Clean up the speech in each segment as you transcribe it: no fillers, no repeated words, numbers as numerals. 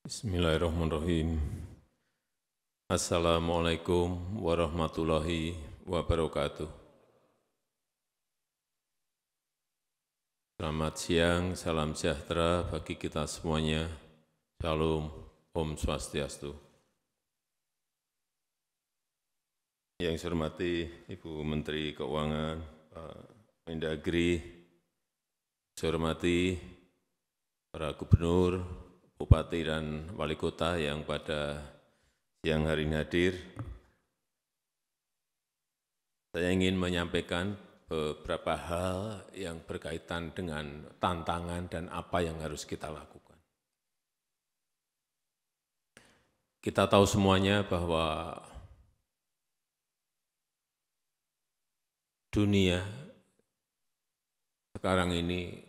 Bismillahirrahmanirrahim. Assalamualaikum warahmatullahi wabarakatuh. Selamat siang, salam sejahtera bagi kita semuanya. Shalom, Om Swastiastu. Yang saya hormati Ibu Menteri Keuangan, Pak Mendagri, saya hormati para gubernur, bupati dan wali kota yang pada siang hari ini hadir. Saya ingin menyampaikan beberapa hal yang berkaitan dengan tantangan dan apa yang harus kita lakukan. Kita tahu semuanya bahwa dunia sekarang ini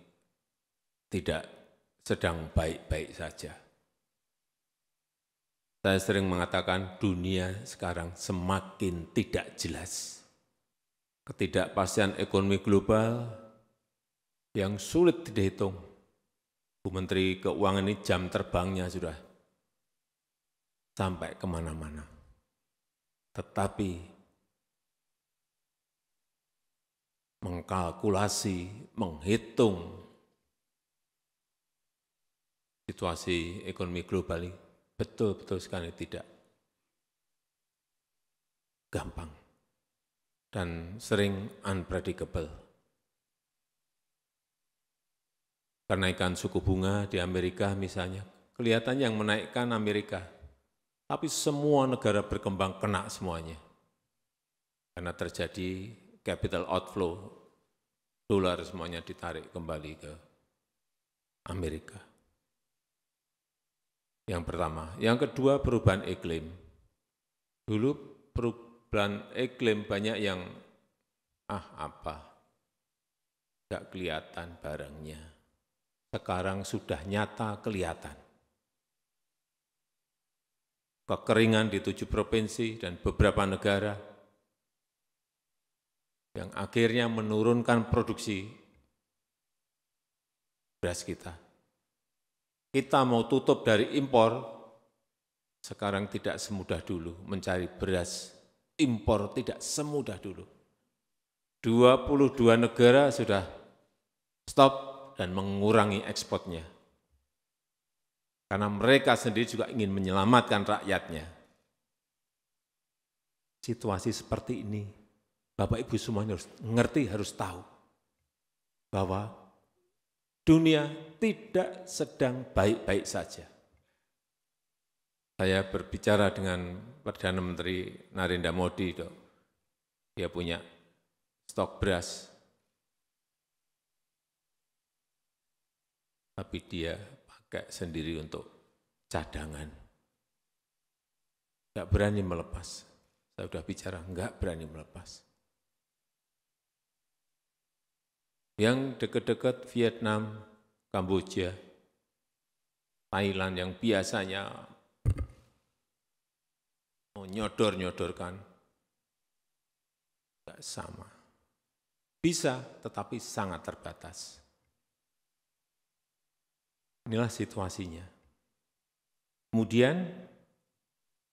tidak sedang baik-baik saja. Saya sering mengatakan dunia sekarang semakin tidak jelas. Ketidakpastian ekonomi global yang sulit dihitung. Bu Menteri Keuangan ini jam terbangnya sudah sampai kemana-mana. Tetapi mengkalkulasi, menghitung situasi ekonomi global ini betul-betul sekali tidak gampang dan sering unpredictable. Kenaikan suku bunga di Amerika misalnya, kelihatannya yang menaikkan Amerika, tapi semua negara berkembang kena semuanya. Karena terjadi capital outflow, dolar semuanya ditarik kembali ke Amerika. Yang pertama. Yang kedua, perubahan iklim. Dulu perubahan iklim banyak yang, nggak kelihatan barangnya. Sekarang sudah nyata kelihatan. Kekeringan di 7 provinsi dan beberapa negara yang akhirnya menurunkan produksi beras kita. Kita mau tutup dari impor, sekarang tidak semudah dulu mencari beras impor, tidak semudah dulu. 22 negara sudah stop dan mengurangi ekspornya. Karena mereka sendiri juga ingin menyelamatkan rakyatnya. Situasi seperti ini, Bapak Ibu semuanya harus ngerti, harus tahu bahwa dunia tidak sedang baik-baik saja. Saya berbicara dengan Perdana Menteri Narendra Modi, dia punya stok beras, tapi dia pakai sendiri untuk cadangan. Enggak berani melepas. Saya sudah bicara, enggak berani melepas. Yang dekat-dekat Vietnam, Kamboja, Thailand yang biasanya nyodor-nyodorkan, tidak sama. Bisa, tetapi sangat terbatas. Inilah situasinya. Kemudian,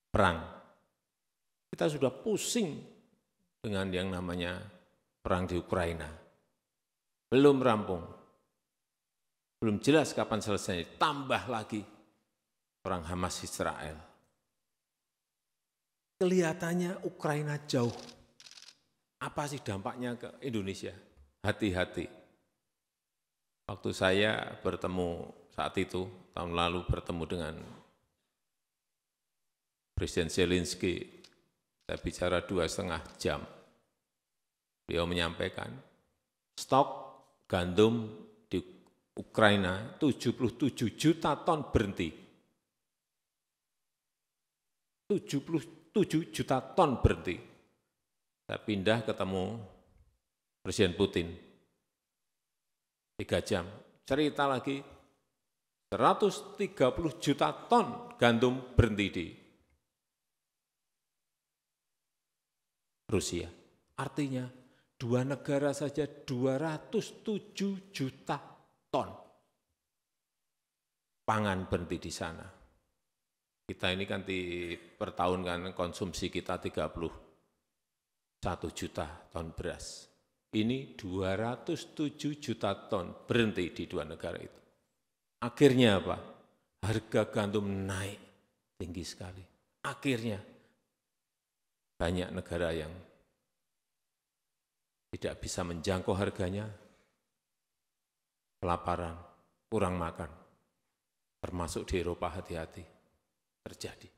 perang. Kita sudah pusing dengan yang namanya perang di Ukraina. Belum rampung, belum jelas kapan selesai, tambah lagi perang Hamas Israel. Kelihatannya Ukraina jauh. Apa sih dampaknya ke Indonesia? Hati-hati. Waktu saya bertemu saat itu, tahun lalu bertemu dengan Presiden Zelensky, saya bicara 2,5 jam. Beliau menyampaikan, stok gandum di Ukraina 77 juta ton berhenti. 77 juta ton berhenti. Saya pindah ketemu Presiden Putin. 3 jam. Cerita lagi, 130 juta ton gandum berhenti di Rusia. Artinya, 2 negara saja 207 juta ton pangan berhenti di sana. Kita ini kan per tahun kan konsumsi kita 31 juta ton beras. Ini 207 juta ton berhenti di dua negara itu. Akhirnya apa? Harga gandum naik tinggi sekali. Akhirnya banyak negara yang tidak bisa menjangkau harganya, kelaparan, kurang makan, termasuk di Eropa, hati-hati terjadi.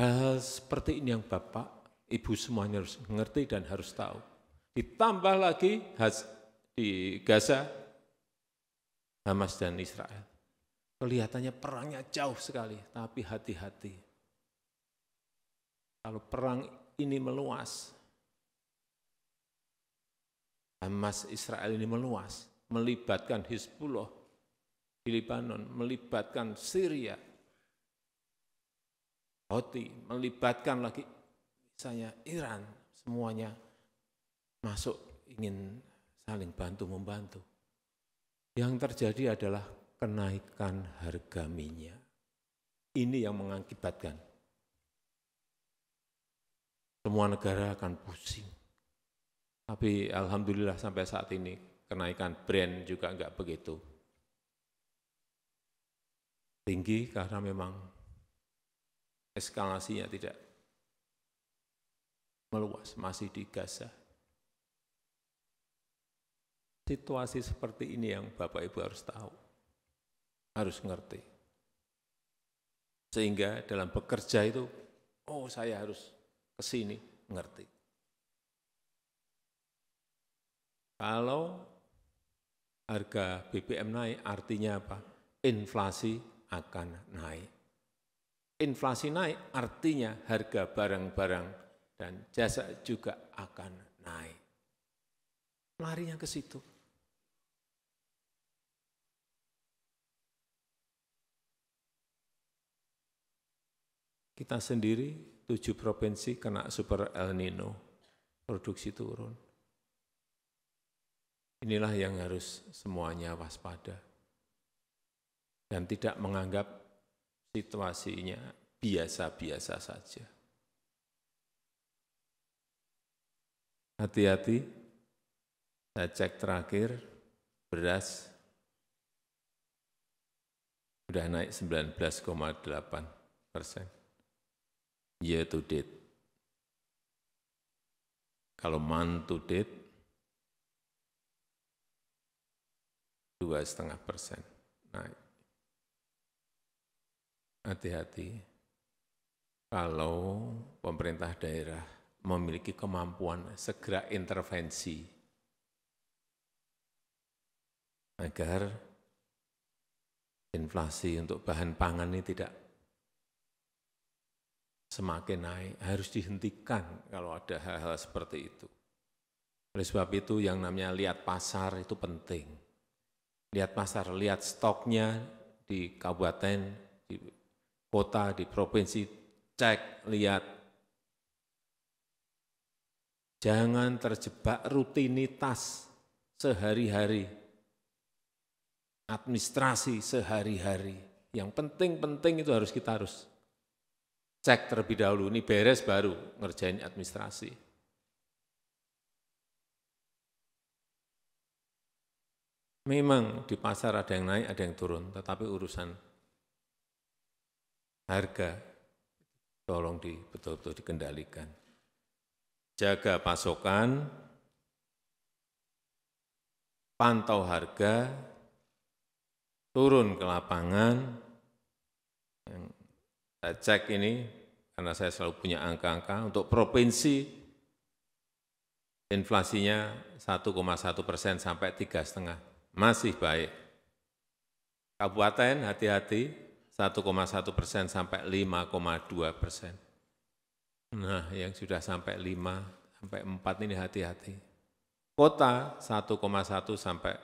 Hal seperti ini yang Bapak, Ibu semuanya harus mengerti dan harus tahu. Ditambah lagi di Gaza, Hamas dan Israel. Kelihatannya perangnya jauh sekali, tapi hati-hati. Kalau perang ini meluas, Hamas Israel ini meluas, melibatkan Hizbullah di Lebanon, melibatkan Syria, Houthi, melibatkan lagi misalnya Iran, semuanya masuk ingin saling bantu-membantu. Yang terjadi adalah kenaikan harga minyak. Ini yang mengakibatkan semua negara akan pusing. Tapi alhamdulillah sampai saat ini kenaikan Brent juga enggak begitu tinggi karena memang eskalasinya tidak meluas, masih di Gaza. Situasi seperti ini yang Bapak Ibu harus tahu, harus ngerti. Sehingga dalam bekerja itu, oh saya harus ke sini, ngerti. Kalau harga BBM naik, artinya apa? Inflasi akan naik. Inflasi naik, artinya harga barang-barang dan jasa juga akan naik. Larinya ke situ. Kita sendiri 7 provinsi kena super El Nino, produksi turun. Inilah yang harus semuanya waspada dan tidak menganggap situasinya biasa-biasa saja. Hati-hati, saya cek terakhir, beras sudah naik 19,8% year to date. Kalau month to date, 2,5% naik. Hati-hati, kalau pemerintah daerah memiliki kemampuan segera intervensi agar inflasi untuk bahan pangan ini tidak semakin naik, harus dihentikan kalau ada hal-hal seperti itu. Oleh sebab itu yang namanya lihat pasar itu penting. Lihat pasar, lihat stoknya di kabupaten, di kota, di provinsi, cek, lihat. Jangan terjebak rutinitas sehari-hari, administrasi sehari-hari. Yang penting-penting itu kita harus cek terlebih dahulu, ini beres baru ngerjain administrasi. Memang di pasar ada yang naik, ada yang turun, tetapi urusan harga tolong betul-betul dikendalikan. Jaga pasokan, pantau harga, turun ke lapangan. Yang saya cek ini, karena saya selalu punya angka-angka, untuk provinsi inflasinya 1,1% sampai 3,5%, masih baik. Kabupaten hati-hati, 1,1% sampai 5,2%. Nah, yang sudah sampai 5 sampai 4 ini hati-hati. Kota 1,1 sampai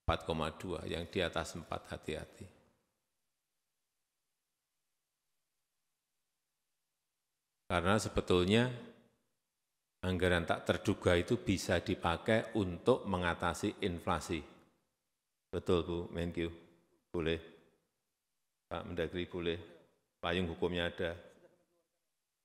4,2, yang di atas 4 hati-hati. Karena sebetulnya anggaran tak terduga itu bisa dipakai untuk mengatasi inflasi. Betul Bu Menkyu, boleh. Pak Mendagri boleh payung hukumnya ada.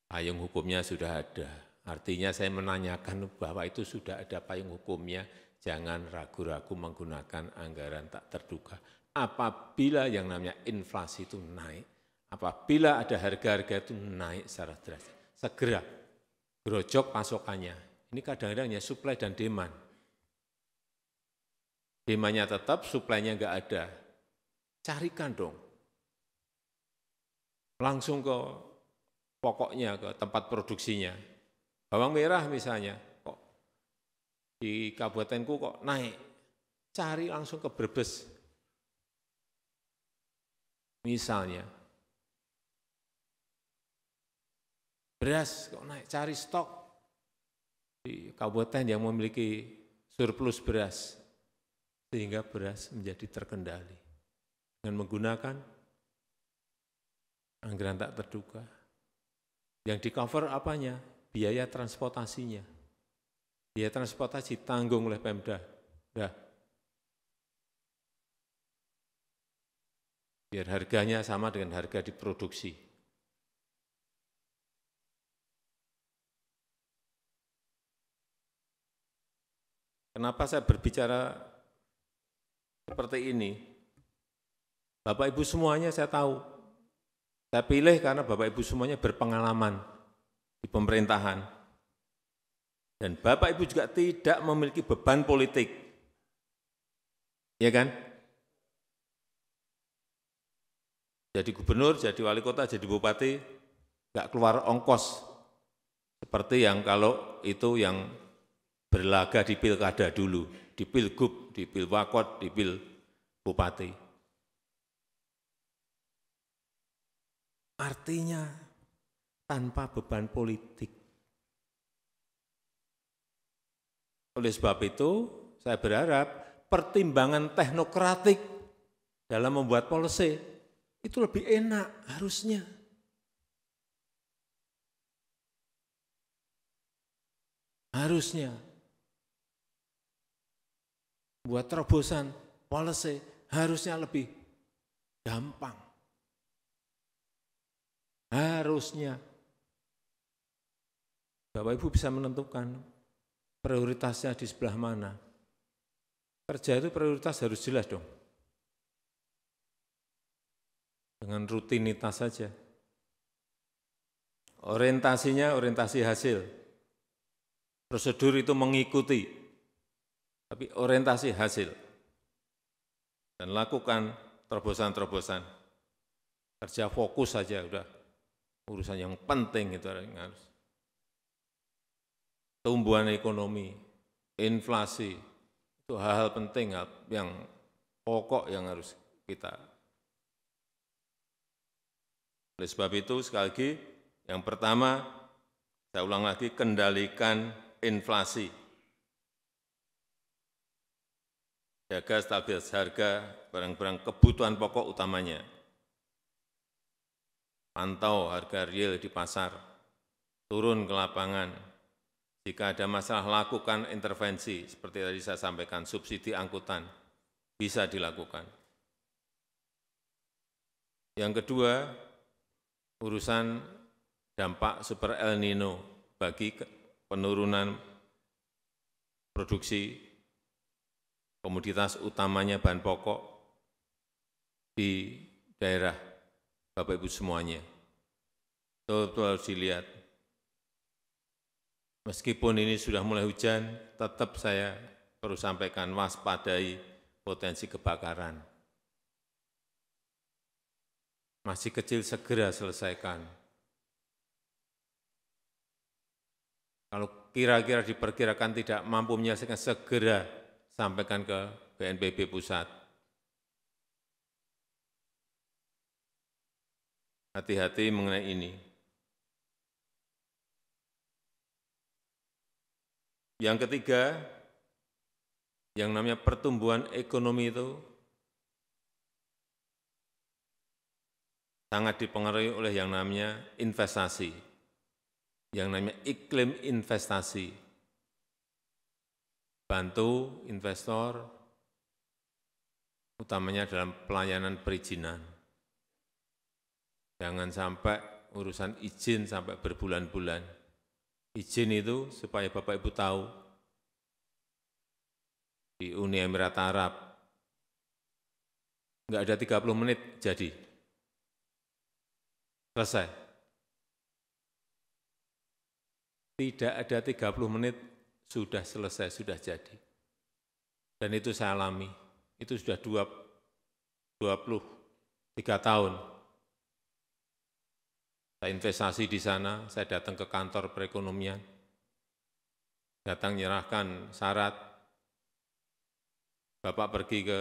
Payung hukumnya sudah ada. Artinya saya menanyakan bahwa itu sudah ada payung hukumnya, jangan ragu-ragu menggunakan anggaran tak terduga. Apabila yang namanya inflasi itu naik, apabila ada harga-harga itu naik secara drastis, segera gerojok pasokannya. Ini kadang-kadang ya supply dan demand. Demandnya tetap, supply-nya enggak ada. Carikan dong. Langsung ke pokoknya, ke tempat produksinya. Bawang merah misalnya, kok di kabupatenku kok naik. Cari langsung ke Brebes. Misalnya. Beras kok naik, cari stok di kabupaten yang memiliki surplus beras. Sehingga beras menjadi terkendali. Dengan menggunakan anggaran tak terduga. Yang di-cover apanya? Biaya transportasinya. Biaya transportasi tanggung oleh Pemda. Udah. Biar harganya sama dengan harga diproduksi. Kenapa saya berbicara seperti ini? Bapak Ibu semuanya saya tahu. Saya pilih karena Bapak Ibu semuanya berpengalaman di pemerintahan. Dan Bapak Ibu juga tidak memiliki beban politik. Ya kan? Jadi gubernur, jadi wali kota, jadi bupati, nggak keluar ongkos. Seperti yang kalau itu yang berlaga di pilkada dulu, di pilgub, di pilwakot, di pil bupati. Artinya tanpa beban politik. Oleh sebab itu, saya berharap pertimbangan teknokratik dalam membuat policy itu lebih enak harusnya. Harusnya buat terobosan policy harusnya lebih gampang. Harusnya Bapak Ibu bisa menentukan prioritasnya di sebelah mana. Kerja itu prioritas harus jelas dong. Dengan rutinitas saja. Orientasinya orientasi hasil. Prosedur itu mengikuti, tapi orientasi hasil. Dan lakukan terobosan-terobosan. Kerja fokus saja udah. Urusan yang penting itu harus. Tumbuhan ekonomi, inflasi, itu hal-hal penting yang pokok yang harus kita. Oleh sebab itu sekali lagi, yang pertama, saya ulang lagi, kendalikan inflasi. Jaga stabilitas harga barang-barang kebutuhan pokok utamanya. Pantau harga real di pasar, turun ke lapangan. Jika ada masalah, lakukan intervensi, seperti tadi saya sampaikan, subsidi angkutan, bisa dilakukan. Yang kedua, urusan dampak super El Nino bagi penurunan produksi komoditas utamanya bahan pokok di daerah Bapak Ibu semuanya. Betul-betul harus dilihat. Meskipun ini sudah mulai hujan, tetap saya perlu sampaikan waspadai potensi kebakaran. Masih kecil segera selesaikan. Kalau kira-kira diperkirakan tidak mampu menyelesaikan, segera sampaikan ke BNPB pusat. Hati-hati mengenai ini. Yang ketiga, yang namanya pertumbuhan ekonomi itu sangat dipengaruhi oleh yang namanya investasi, yang namanya iklim investasi. Bantu investor, utamanya dalam pelayanan perizinan. Jangan sampai urusan izin sampai berbulan-bulan. Izin itu supaya Bapak Ibu tahu, di Uni Emirat Arab, nggak ada 30 menit jadi. Selesai. Tidak ada 30 menit sudah selesai, sudah jadi. Dan itu saya alami. Itu sudah 23 tahun. Saya investasi di sana, saya datang ke kantor perekonomian, datang menyerahkan syarat, Bapak pergi ke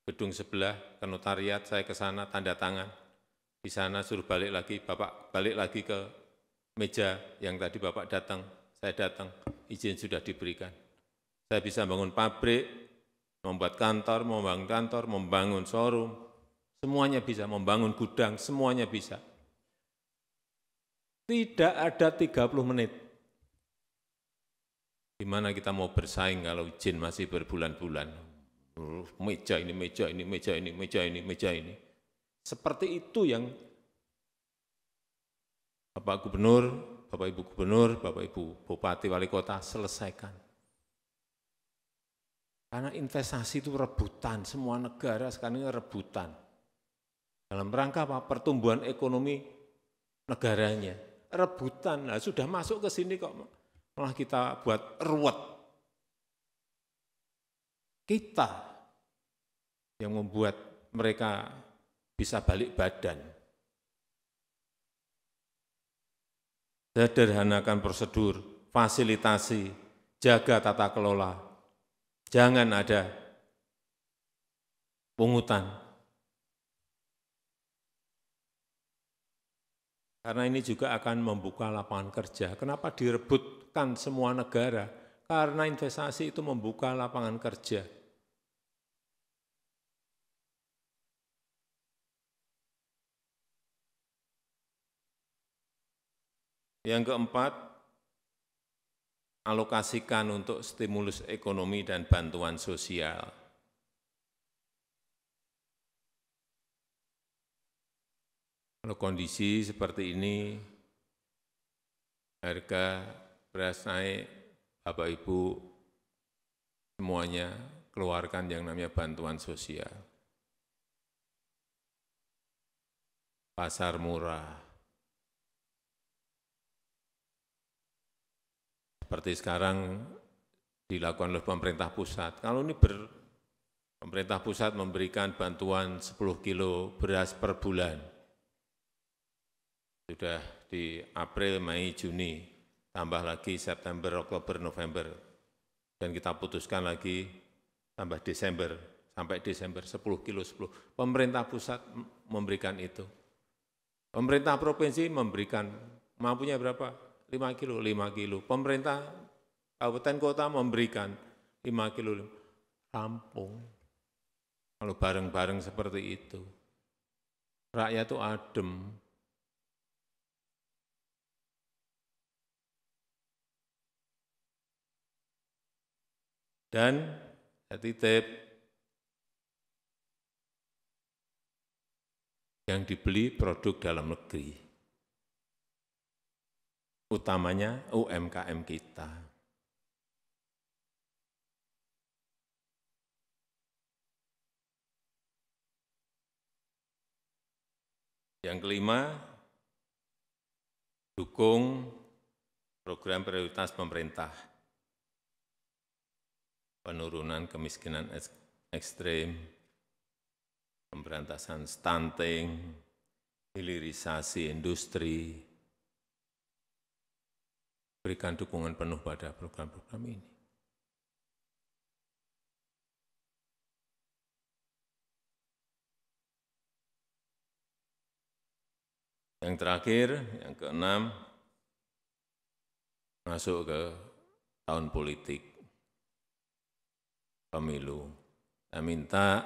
gedung sebelah, ke notariat, saya ke sana, tanda tangan. Di sana suruh balik lagi, Bapak balik lagi ke meja yang tadi Bapak datang, saya datang, izin sudah diberikan. Saya bisa membangun pabrik, membuat kantor, membangun showroom, semuanya bisa, membangun gudang, semuanya bisa. Tidak ada 30 menit. Di mana kita mau bersaing kalau izin masih berbulan-bulan. Meja ini, meja ini, meja ini, meja ini, meja ini. Seperti itu yang Bapak Gubernur, Bapak Ibu Gubernur, Bapak Ibu Bupati, Wali Kota selesaikan. Karena investasi itu rebutan, semua negara sekarang ini rebutan. Dalam rangka apa? Pertumbuhan ekonomi negaranya. Rebutan, nah, sudah masuk ke sini kok malah kita buat ruwet. Kita yang membuat mereka bisa balik badan. Sederhanakan prosedur, fasilitasi, jaga tata kelola. Jangan ada pungutan. Karena ini juga akan membuka lapangan kerja. Kenapa direbutkan semua negara? Karena investasi itu membuka lapangan kerja. Yang keempat, alokasikan untuk stimulus ekonomi dan bantuan sosial. Kalau kondisi seperti ini, harga beras naik, Bapak Ibu semuanya keluarkan yang namanya bantuan sosial. Pasar murah. Seperti sekarang dilakukan oleh pemerintah pusat. Kalau ini pemerintah pusat memberikan bantuan 10 kilo beras per bulan. Sudah di April, Mei, Juni, tambah lagi September, Oktober, November. Dan kita putuskan lagi tambah Desember, sampai Desember 10 kilo 10. Pemerintah pusat memberikan itu. Pemerintah provinsi memberikan, mampunya berapa? 5 kilo, 5 kilo. Pemerintah kabupaten kota memberikan 5 kilo. Rampung. Kalau bareng-bareng seperti itu. Rakyat itu adem. Dan saya titip, yang dibeli produk dalam negeri, utamanya UMKM kita. Yang kelima, dukung program prioritas pemerintah. Penurunan kemiskinan ekstrim, pemberantasan stunting, hilirisasi industri, berikan dukungan penuh pada program-program ini. Yang terakhir, yang keenam, masuk ke tahun politik, pemilu. Saya minta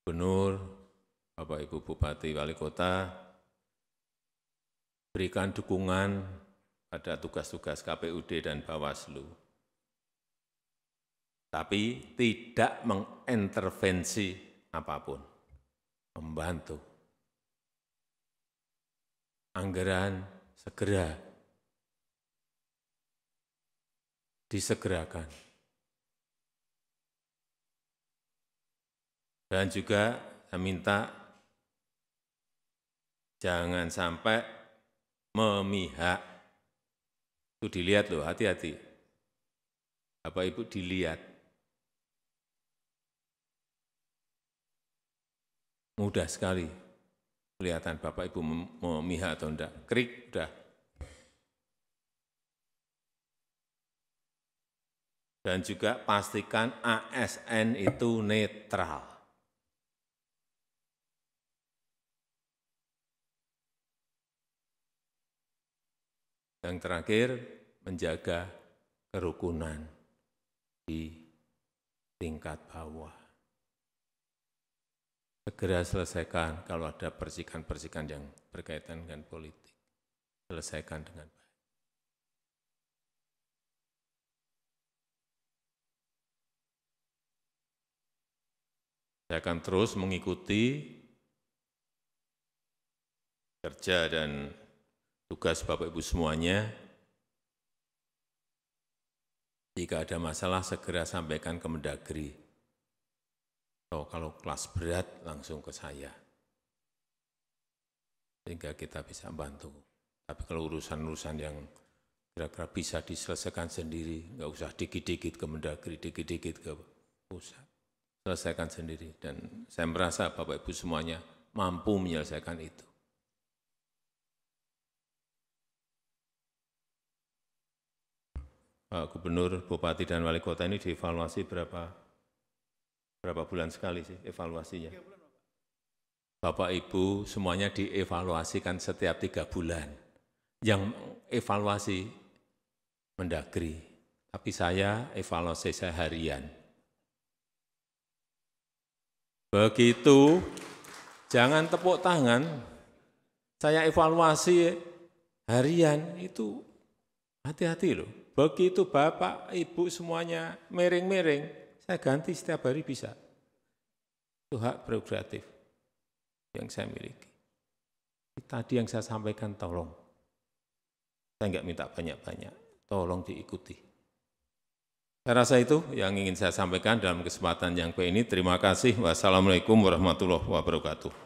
Gubernur, Bapak Ibu Bupati, Wali Kota, berikan dukungan pada tugas-tugas KPUD dan Bawaslu. Tapi tidak mengintervensi apapun, membantu. anggaran segera disegerakan. Dan juga saya minta jangan sampai memihak. Itu dilihat loh, hati-hati. Bapak Ibu dilihat. Mudah sekali kelihatan Bapak Ibu memihak atau enggak. Krik, udah. Dan juga pastikan ASN itu netral. Yang terakhir, menjaga kerukunan di tingkat bawah. Segera selesaikan kalau ada percikan-percikan yang berkaitan dengan politik. Selesaikan dengan baik. Saya akan terus mengikuti kerja dan tugas Bapak Ibu semuanya. Jika ada masalah segera sampaikan ke Mendagri. Atau kalau kelas berat langsung ke saya. Sehingga kita bisa bantu. Tapi kalau urusan-urusan yang kira-kira bisa diselesaikan sendiri, nggak usah dikit-dikit ke Mendagri, dikit-dikit ke pusat. Selesaikan sendiri. Dan saya merasa Bapak Ibu semuanya mampu menyelesaikan itu. Pak Gubernur, Bupati, dan Wali Kota ini dievaluasi berapa bulan sekali sih evaluasinya? Bapak Ibu semuanya dievaluasikan setiap 3 bulan. Yang evaluasi Mendagri, tapi saya evaluasi saya harian. Begitu, jangan tepuk tangan, saya evaluasi harian itu hati-hati loh. Begitu Bapak, Ibu semuanya miring-miring, saya ganti setiap hari bisa. Itu hak prerogatif yang saya miliki. Tadi yang saya sampaikan tolong. Saya enggak minta banyak-banyak, tolong diikuti. Saya rasa itu yang ingin saya sampaikan dalam kesempatan yang baik ini. Terima kasih. Wassalamualaikum warahmatullahi wabarakatuh.